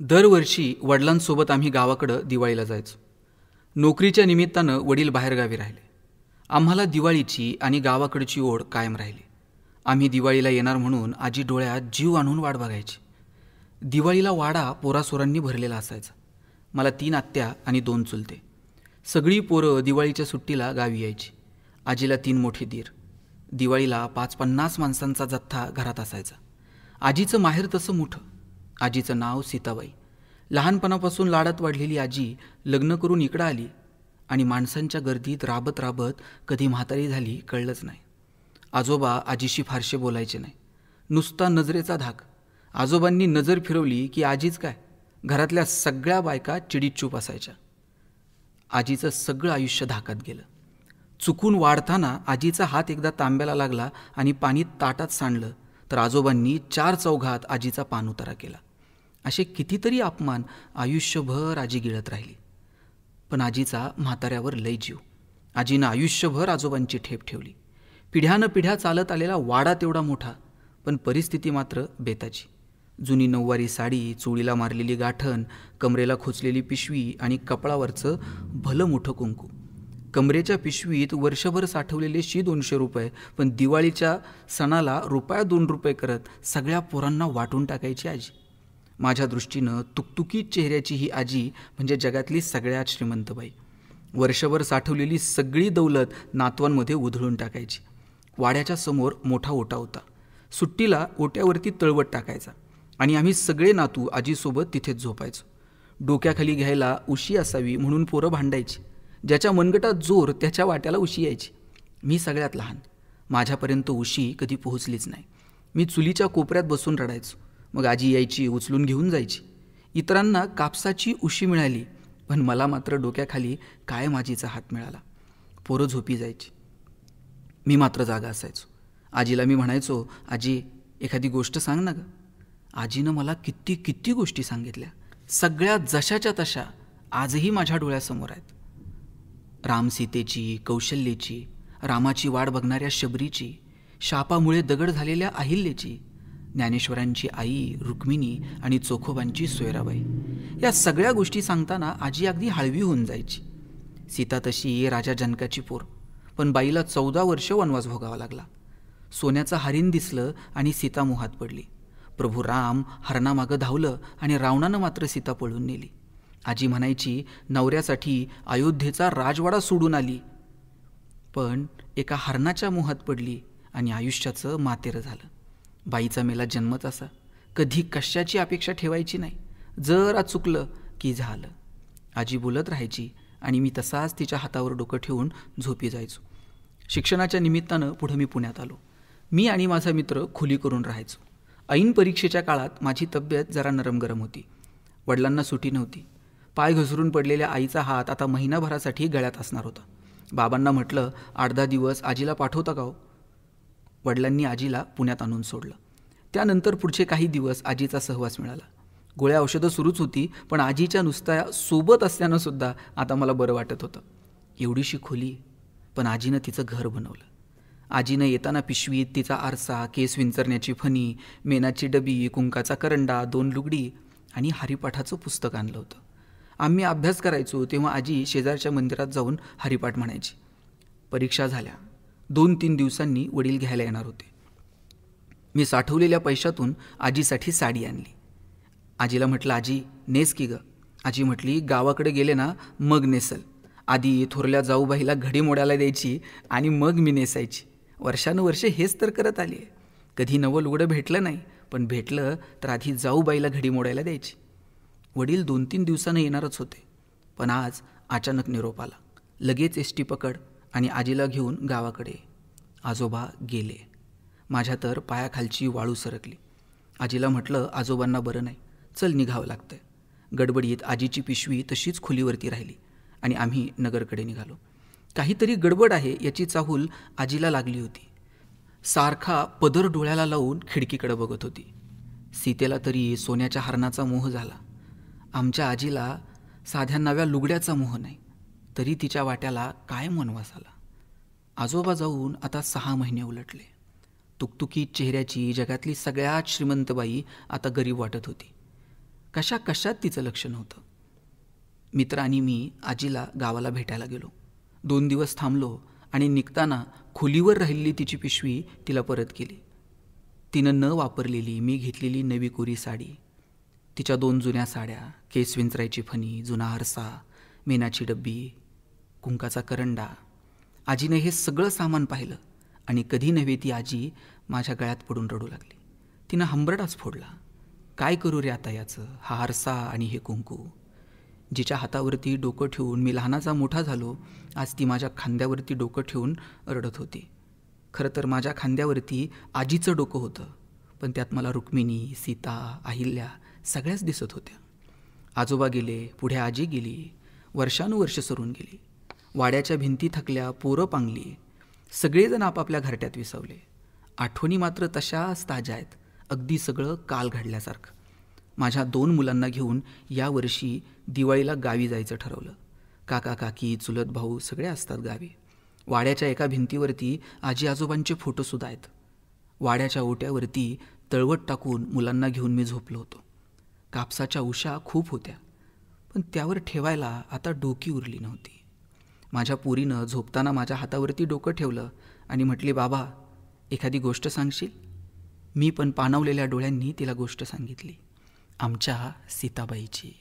दरवर्षी वडिलांसोबत आम्ही गावाकडं दिवाळीला जायचो. नोकरीच्या निमित्तानं वडील बाहेरगावी राहिले. आम्हाला दिवाळीची आणि गावाकडची ओढ कायम राहिली. आम्ही दिवाळीला येणार म्हणून आजी डोळ्यात जीव आणून वाट बघायची. दिवाळीला वाडा पोरासोरांनी भरलेला असायचा. मला 3 आत्या आणि 2 चुलते. सगळी पोरं दिवाळीच्या सुट्टीला गावी यायची. आजीला 3 मोठे दीर. दिवाळीला 50 माणसांचा जथ्था घरात असायचा. आजीचं माहेर तसं मोठं. आजीचं नाव सीताबाई. लहानपणापासून लाडात वाढलेली आजी लग्न करून इकडं आली आणि माणसांच्या गर्दीत राबत राबत कधी म्हातारी झाली कळलंच नाही. आजोबा आजीशी फारसे बोलायचे नाही, नुसता नजरेचा धाक. आजोबांनी नजर फिरवली की आजीच काय, घरातल्या सगळ्या बायका चिडीत चूप असायच्या. आजीचं सगळं आयुष्य धाकात गेलं. चुकून वाढताना आजीचा हात एकदा तांब्याला लागला आणि पाणी ताटात सांडलं तर आजोबांनी 4 चौघात आजीचा पान उतारा केला. असे कितीतरी अपमान आयुष्यभर आजी गिळत राहिली. पण आजीचा म्हाताऱ्यावर लय जीव. आजीनं आयुष्यभर आजोबांची ठेप ठेवली. पिढ्यानं पिढ्या चालत आलेला वाडा तेवढा मोठा, पण परिस्थिती मात्र बेताची. जुनी नऊवारी साडी, चोळीला मारलेली गाठण, कमरेला खोचलेली पिशवी आणि कपाळावरचं भलं मोठं कुंकू. कमरेच्या पिशवीत वर्षभर साठवलेले 100-200 रुपये, पण दिवाळीच्या सणाला ₹1-2 करत सगळ्या पोरांना वाटून टाकायची आजी. माझ्या दृष्टीनं तुकतुकीत चेहऱ्याची ही आजी म्हणजे जगातली सगळ्यात श्रीमंत बाई. वर्षभर साठवलेली सगळी दौलत नातवांमध्ये उधळून टाकायची. वाड्याच्या समोर मोठा ओटा होता. सुट्टीला ओट्यावरती तळवट टाकायचा आणि आम्ही सगळे नातू आजीसोबत तिथेच झोपायचो. डोक्याखाली घ्यायला उशी असावी म्हणून पोरं भांडायची. ज्याच्या मनगटात जोर त्याच्या वाट्याला उशी यायची. मी सगळ्यात लहान. माझ्यापर्यंत उशी कधी पोहोचलीच नाही. मी चुलीच्या कोपऱ्यात बसून रडायचो. मग आजी यायची, उचलून घेऊन जायची. इतरांना कापसाची उशी मिळाली, पण मला मात्र डोक्याखाली कायम आजीचा हात मिळाला. पोरं झोपी जायची, मी मात्र जागा असायचो. आजीला मी म्हणायचो, आजी एखादी गोष्ट सांग ना गं. आजीनं मला किती किती गोष्टी सांगितल्या. सगळ्या जशाच्या तशा आजही माझ्या डोळ्यासमोर आहेत. रामसीतेची, कौशल्याची, रामाची वाट बघणाऱ्या शबरीची, शापामुळे दगड झालेल्या अहिल्याची, ज्ञानेश्वरांची आई रुक्मिणी आणि चोखोबांची सोयराबाई. या सगळ्या गोष्टी सांगताना आजी अगदी हळवी होऊन जायची. सीता तशी राजा जनकाची पोर, पण बाईला 14 वर्ष वनवास भोगावा लागला. सोन्याचं हरिण दिसलं आणि सीता मोहात पडली. प्रभू राम हरणामागं धावलं आणि रावणानं मात्र सीता पळून नेली. आजी म्हणायची, नवऱ्यासाठी अयोध्येचा राजवाडा सोडून आली, पण एका हरणाच्या मोहात पडली आणि आयुष्याचं मातेरं झालं. बाईचा मेला जन्मच असा. कधी कशाची अपेक्षा ठेवायची नाही. जरा चुकलं की झालं. आजी बोलत राहायची आणि मी तसाच तिच्या हातावर डोकं ठेवून झोपी जायचो. शिक्षणाच्या निमित्तानं पुढं मी पुण्यात आलो. मी आणि माझा मित्र खोली करून राहायचो. ऐन परीक्षेच्या काळात माझी तब्येत जरा नरम गरम होती. वडिलांना सुटी नव्हती. पाय घसरून पडलेल्या आईचा हात आता महिनाभरासाठी गळ्यात असणार होता. बाबांना म्हटलं, 8-10 दिवस आजीला पाठवता का हो? वडिलांनी आजीला पुण्यात आणून सोडलं. त्यानंतर पुढचे काही दिवस आजीचा सहवास मिळाला. गोळ्या औषधं सुरूच होती, पण आजीच्या नुसत्या सोबत असल्यानं सुद्धा आता मला बरं वाटत होतं. एवढीशी खोली, पण आजीनं तिचं घर बनवलं. आजीनं येताना पिशवीत तिचा आरसा, केस विंचरण्याची फणी, मेणाची डबी, कुंकाचा करंडा, 2 लुगडी आणि हरिपाठाचं पुस्तक आणलं होतं. आम्ही अभ्यास करायचो तेव्हा आजी शेजारच्या मंदिरात जाऊन हरिपाठ म्हणायची. परीक्षा झाल्या. 2-3 दिवसांनी वडील घ्यायला येणार होते. मी साठवलेल्या पैशातून आजीसाठी साडी आणली. आजीला म्हटलं, आजी नेस की गं. आजी म्हटली, गावाकडे गेले ना मग नेसल. आधी थोरल्या जाऊबाईला घडी मोडायला द्यायची आणि मग मी नेसायची. वर्षानुवर्षे हेच तर करत आली आहे. कधी नवं लुगडं भेटलं नाही, पण भेटलं तर आधी जाऊबाईला घडी मोडायला द्यायची. वडील 2-3 दिवसानं येणारच होते, पण आज अचानक निरोप आला. लगेच एसटी पकड आणि आजीला घेऊन गावाकडे. आजोबा गेले. माझ्या तर पायाखालची वाळू सरकली. आजीला म्हटलं, आजोबांना बरं नाही, चल निघावं लागतंय. गडबडीत आजीची पिशवी तशीच खोलीवरती राहिली आणि आम्ही नगरकडे निघालो. काहीतरी गडबड आहे याची चाहूल आजीला लागली होती. सारखा पदर डोळ्याला लावून खिडकीकडे बघत होती. सीतेला तरी सोन्याच्या हरणाचा मोह झाला. आमच्या आजीला साध्या नव्या लुगड्याचा मोह नाही, तरी तिच्या वाट्याला काय वनवास आला. आजोबा जाऊन आता 6 महिने उलटले. तुकतुकीत चेहऱ्याची जगातली सगळ्यात श्रीमंत बाई आता गरीब वाटत होती. कशा कशात तिचं लक्ष नव्हतं. मित्र आणि मी आजीला गावाला भेटायला गेलो. 2 दिवस थांबलो आणि निघताना खोलीवर राहिलेली तिची पिशवी तिला परत केली. तिनं न वापरलेली मी घेतलेली नवी कोरी साडी, तिच्या 2 जुन्या साड्या, केस विंचरायची फणी, जुना आरसा, मेणाची डब्बी, कुंकाचा करंडा. आजीने हे सगळं सामान पाहिलं आणि कधी नव्हे ती आजी माझ्या गळ्यात पडून रडू लागली. तिनं हंबरडाच फोडला. काय करू रे आता याचं, हा आरसा आणि हे कुंकू. जिच्या हातावरती डोकं ठेवून मी लहानाचा मोठा झालो, आज ती माझ्या खांद्यावरती डोकं ठेवून रडत होती. खरं तर माझ्या खांद्यावरती आजीचं डोकं होतं, पण त्यात मला रुक्मिणी, सीता, अहिल्या सगळ्याच दिसत होत्या. आजोबा गेले, पुढे आजी गेली, वर्षानुवर्ष सरून गेली. वाड्याच्या भिंती थकल्या, पोरं पांगली, सगळेजण आपापल्या घरट्यात विसावले. आठवणी मात्र तशाच ताज्या आहेत, अगदी सगळं काल घडल्यासारखं. माझ्या 2 मुलांना घेऊन यावर्षी दिवाळीला गावी जायचं ठरवलं. काका काकी, चुलत भाऊ सगळे असतात गावी. वाड्याच्या एका भिंतीवरती आजी आजोबांचे फोटोसुद्धा आहेत. वाड्याच्या ओट्यावरती तळवट टाकून मुलांना घेऊन मी झोपलो होतो. कापसाच्या उशा खूप होत्या, पण त्यावर ठेवायला आता डोकी उरली नव्हती. माझ्या पोरीनं झोपताना माझ्या हातावरती डोकं ठेवलं आणि म्हटली, बाबा एखादी गोष्ट सांगशील? मी पण पाणावलेल्या डोळ्यांनी तिला गोष्ट सांगितली, आमच्या सीताबाईची.